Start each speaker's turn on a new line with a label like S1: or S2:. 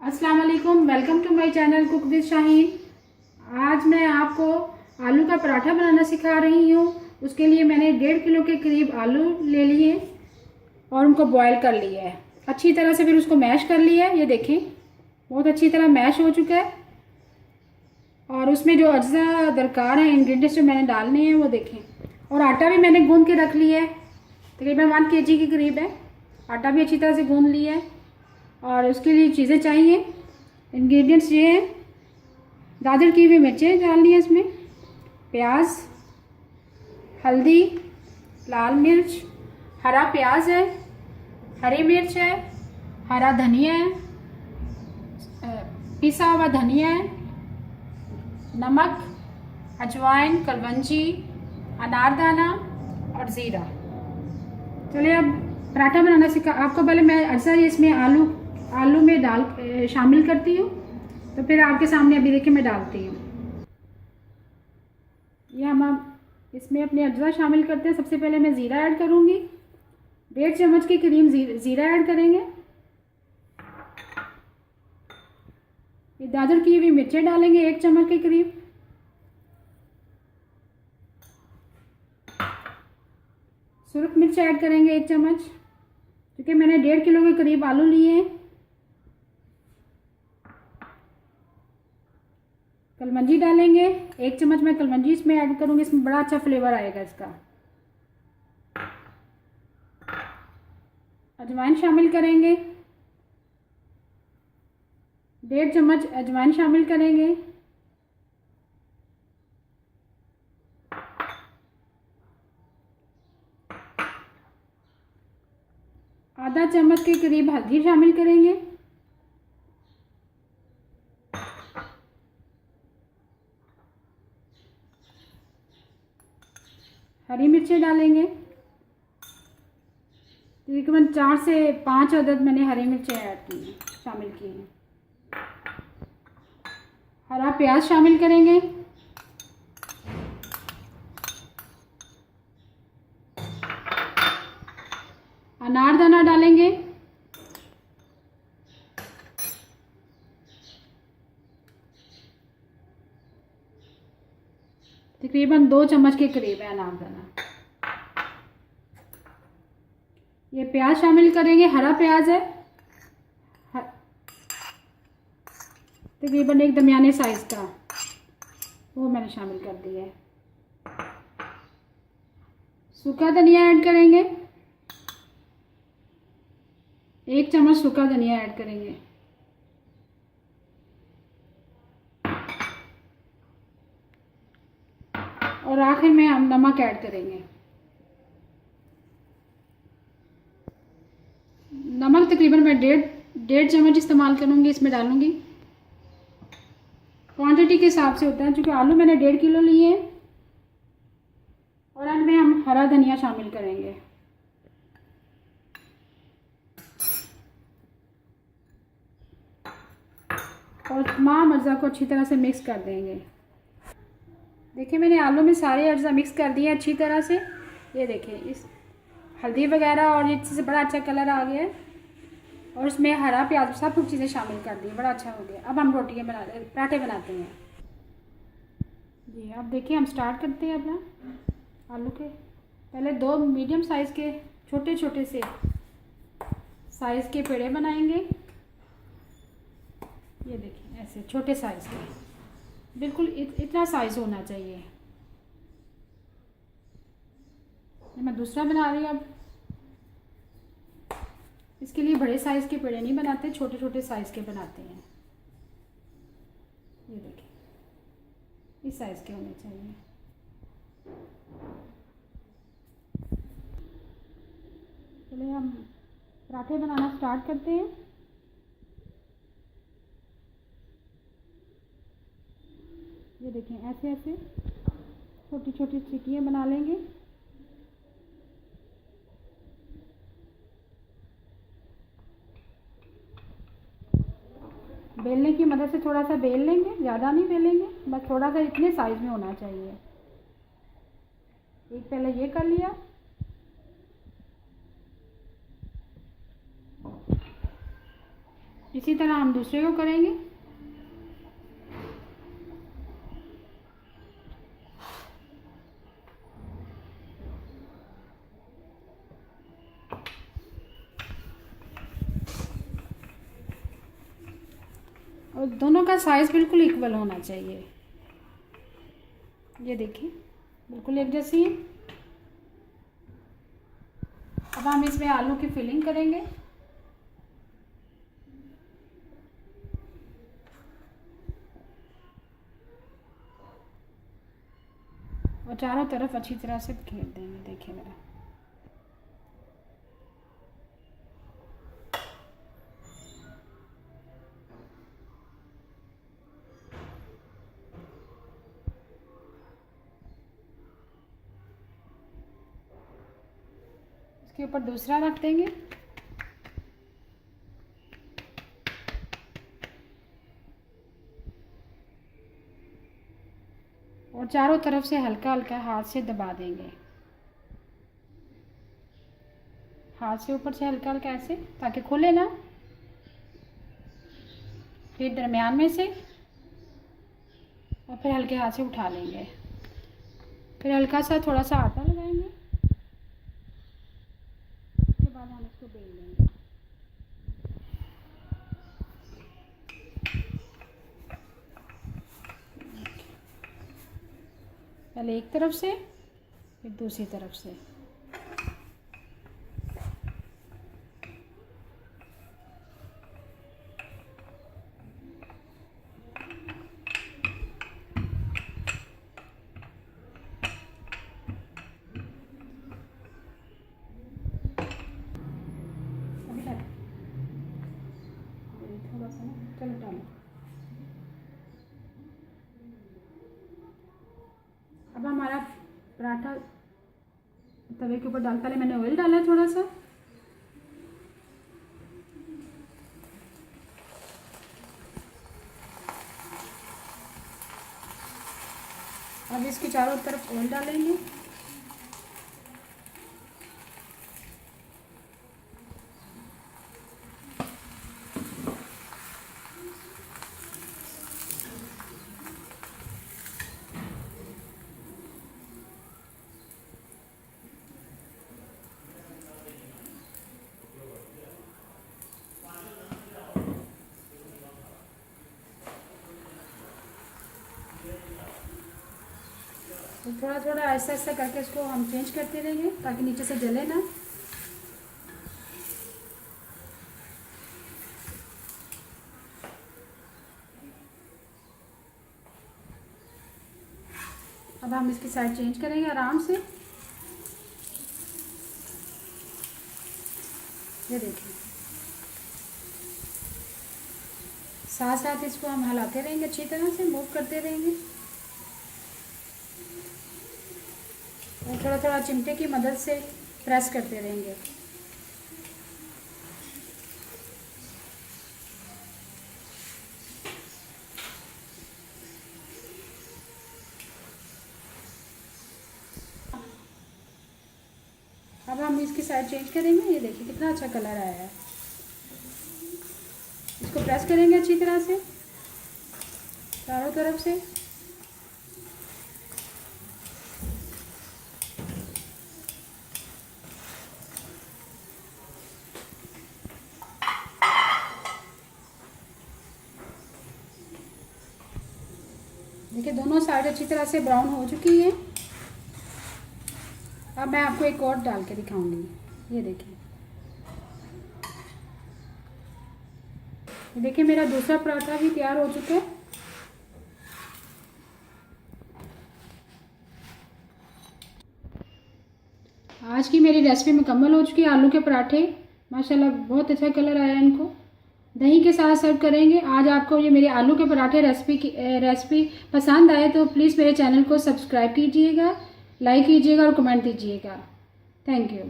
S1: अस्सलाम वालेकुम, welcome to my channel cook with Shaheen. आज मैं आपको आलू का पराठा बनाना सिखा रही हूँ। उसके लिए मैंने 1.5 किलो के करीब आलू ले लिए और उनको बॉईल कर लिया है अच्छी तरह से। फिर उसको मैश कर लिया है। ये देखें, बहुत अच्छी तरह मैश हो चुका है। और उसमें जो अज्जा दरकार है, इंग्रेडिएंट्स जो मैंने डालने हैं वो देखें। और आटा भी मैंने गूंद के रख लिया है, तकरीबन 1 kg के करीब है। आटा भी अच्छी तरह से गूंद लिया है। और उसके लिए चीज़ें चाहिए, इंग्रेडिएंट्स ये हैं। गाजर की हुई मिर्चें डालनी है इसमें, प्याज, हल्दी, लाल मिर्च, हरा प्याज है, हरी मिर्च है, हरा धनिया है, पिसा हुआ धनिया है, नमक, अजवाइन, कलवंजी, अनारदाना और ज़ीरा। चलिए अब पराठा बनाना सीखा। आपको पहले मैं अक्सर इसमें आलू में डाल शामिल करती हूँ, तो फिर आपके सामने अभी देखिए मैं डालती हूँ। ये हम अब इसमें अपने अज्जा शामिल करते हैं। सबसे पहले मैं ज़ीरा ऐड करूँगी, 1.5 चम्मच के करीब ज़ीरा ऐड करेंगे। ये गाजर की हुई मिर्चें डालेंगे 1 चम्मच के करीब। सुरख मिर्च ऐड करेंगे 1 चम्मच, क्योंकि मैंने 1.5 किलो के करीब आलू लिए हैं। कलमंजी डालेंगे 1 चम्मच। मैं कलमंजी इसमें ऐड करूँगी, इसमें बड़ा अच्छा फ्लेवर आएगा इसका। अजवाइन शामिल करेंगे, 1.5 चम्मच अजवाइन शामिल करेंगे। आधा चम्मच के करीब हल्दी शामिल करेंगे। हरी मिर्चें डालेंगे, तकरीबन 4 से 5 अदद मैंने हरी मिर्चें ऐड की हैं, शामिल की हैं। हरा प्याज शामिल करेंगे, अनारदाना डालेंगे, तकरीबन 2 चम्मच के करीब है अनारदाना। ये प्याज शामिल करेंगे, हरा प्याज है, तकरीबन एक दरमियाने साइज का, वो मैंने शामिल कर दिया है। सूखा धनिया ऐड करेंगे, 1 चम्मच सूखा धनिया ऐड करेंगे। और आखिर में हम नमक ऐड करेंगे। नमक तकरीबन मैं 1.5 चम्मच इस्तेमाल करूँगी, इसमें डालूँगी। क्वांटिटी के हिसाब से होता है, क्योंकि आलू मैंने 1.5 किलो लिए हैं। और अंत में हम हरा धनिया शामिल करेंगे। और तमाम अज्जा को अच्छी तरह से मिक्स कर देंगे। देखिए मैंने आलू में सारे अज्जा मिक्स कर दिए अच्छी तरह से। ये देखिए, इस हल्दी वगैरह और ये चीज़ें बड़ा अच्छा कलर आ गया है। और इसमें हरा प्याज सब कुछ चीज़ें शामिल कर दी, बड़ा अच्छा हो गया। अब हम पराठे बनाते हैं। जी अब देखिए हम स्टार्ट करते हैं अपना आलू के। पहले 2 मीडियम साइज़ के छोटे छोटे से साइज़ के पेड़े बनाएंगे। ये देखिए ऐसे छोटे साइज़ के, बिल्कुल इतना साइज़ होना चाहिए। मैं दूसरा बना रही हूँ। अब इसके लिए बड़े साइज़ के पेड़े नहीं बनाते, छोटे छोटे साइज़ के बनाते हैं। ये देखिए इस साइज़ के होने चाहिए। चलिए हम पराठे बनाना स्टार्ट करते हैं। ये देखें ऐसे ऐसे छोटी छोटी चिक्कियाँ बना लेंगे। बेलने की मदद से थोड़ा सा बेल लेंगे, ज़्यादा नहीं बेलेंगे, बस थोड़ा सा इतने साइज़ में होना चाहिए। एक पहले ये कर लिया, इसी तरह हम दूसरे को करेंगे। और दोनों का साइज़ बिल्कुल इक्वल होना चाहिए। ये देखिए बिल्कुल एक जैसी है। अब हम इसमें आलू की फिलिंग करेंगे। और चारों तरफ अच्छी तरह से घेर देंगे। देखिए मेरा इसके ऊपर दूसरा रख देंगे। और चारों तरफ से हल्का हल्का हाथ से दबा देंगे। हाथ से ऊपर से हल्का हल्का ऐसे, ताकि खुले ना। फिर दरमियान में से और फिर हल्के हाथ से उठा लेंगे। फिर हल्का सा थोड़ा सा आटा लगाएंगे। उसके बाद हम इसको बेल लेंगे। पहले एक तरफ से फिर दूसरी तरफ से। थोड़ा सा ना, चलो डालो। अब हमारा पराठा तवे के ऊपर डाल, पहले मैंने ऑयल डाला है थोड़ा सा। अब इसके चारों तरफ ऑयल डालेंगे। तो थोड़ा थोड़ा ऐसा ऐसा करके इसको हम चेंज करते रहेंगे, ताकि नीचे से जले ना। अब हम इसकी साइड चेंज करेंगे आराम से। ये देखिए, साथ साथ इसको हम हिलाते रहेंगे, अच्छी तरह से मूव करते रहेंगे। और थोड़ा थोड़ा चिमटे की मदद से प्रेस करते रहेंगे। अब हम इसकी साइड चेंज करेंगे। ये देखिए कितना अच्छा कलर आया है। इसको प्रेस करेंगे अच्छी तरह से चारों तरफ से। देखिए दोनों साइड अच्छी तरह से ब्राउन हो चुकी है। अब मैं आपको एक और डाल के दिखाऊंगी। ये देखिए, देखिए मेरा दूसरा पराठा भी तैयार हो चुका है। आज की मेरी रेसिपी मुकम्मल हो चुकी है। आलू के पराठे माशाल्लाह बहुत अच्छा कलर आया इनको। दही के साथ सर्व करेंगे। आज आपको ये मेरे आलू के पराठे रेसिपी पसंद आए तो प्लीज़ मेरे चैनल को सब्सक्राइब कीजिएगा, लाइक कीजिएगा और कमेंट दीजिएगा। Thank you.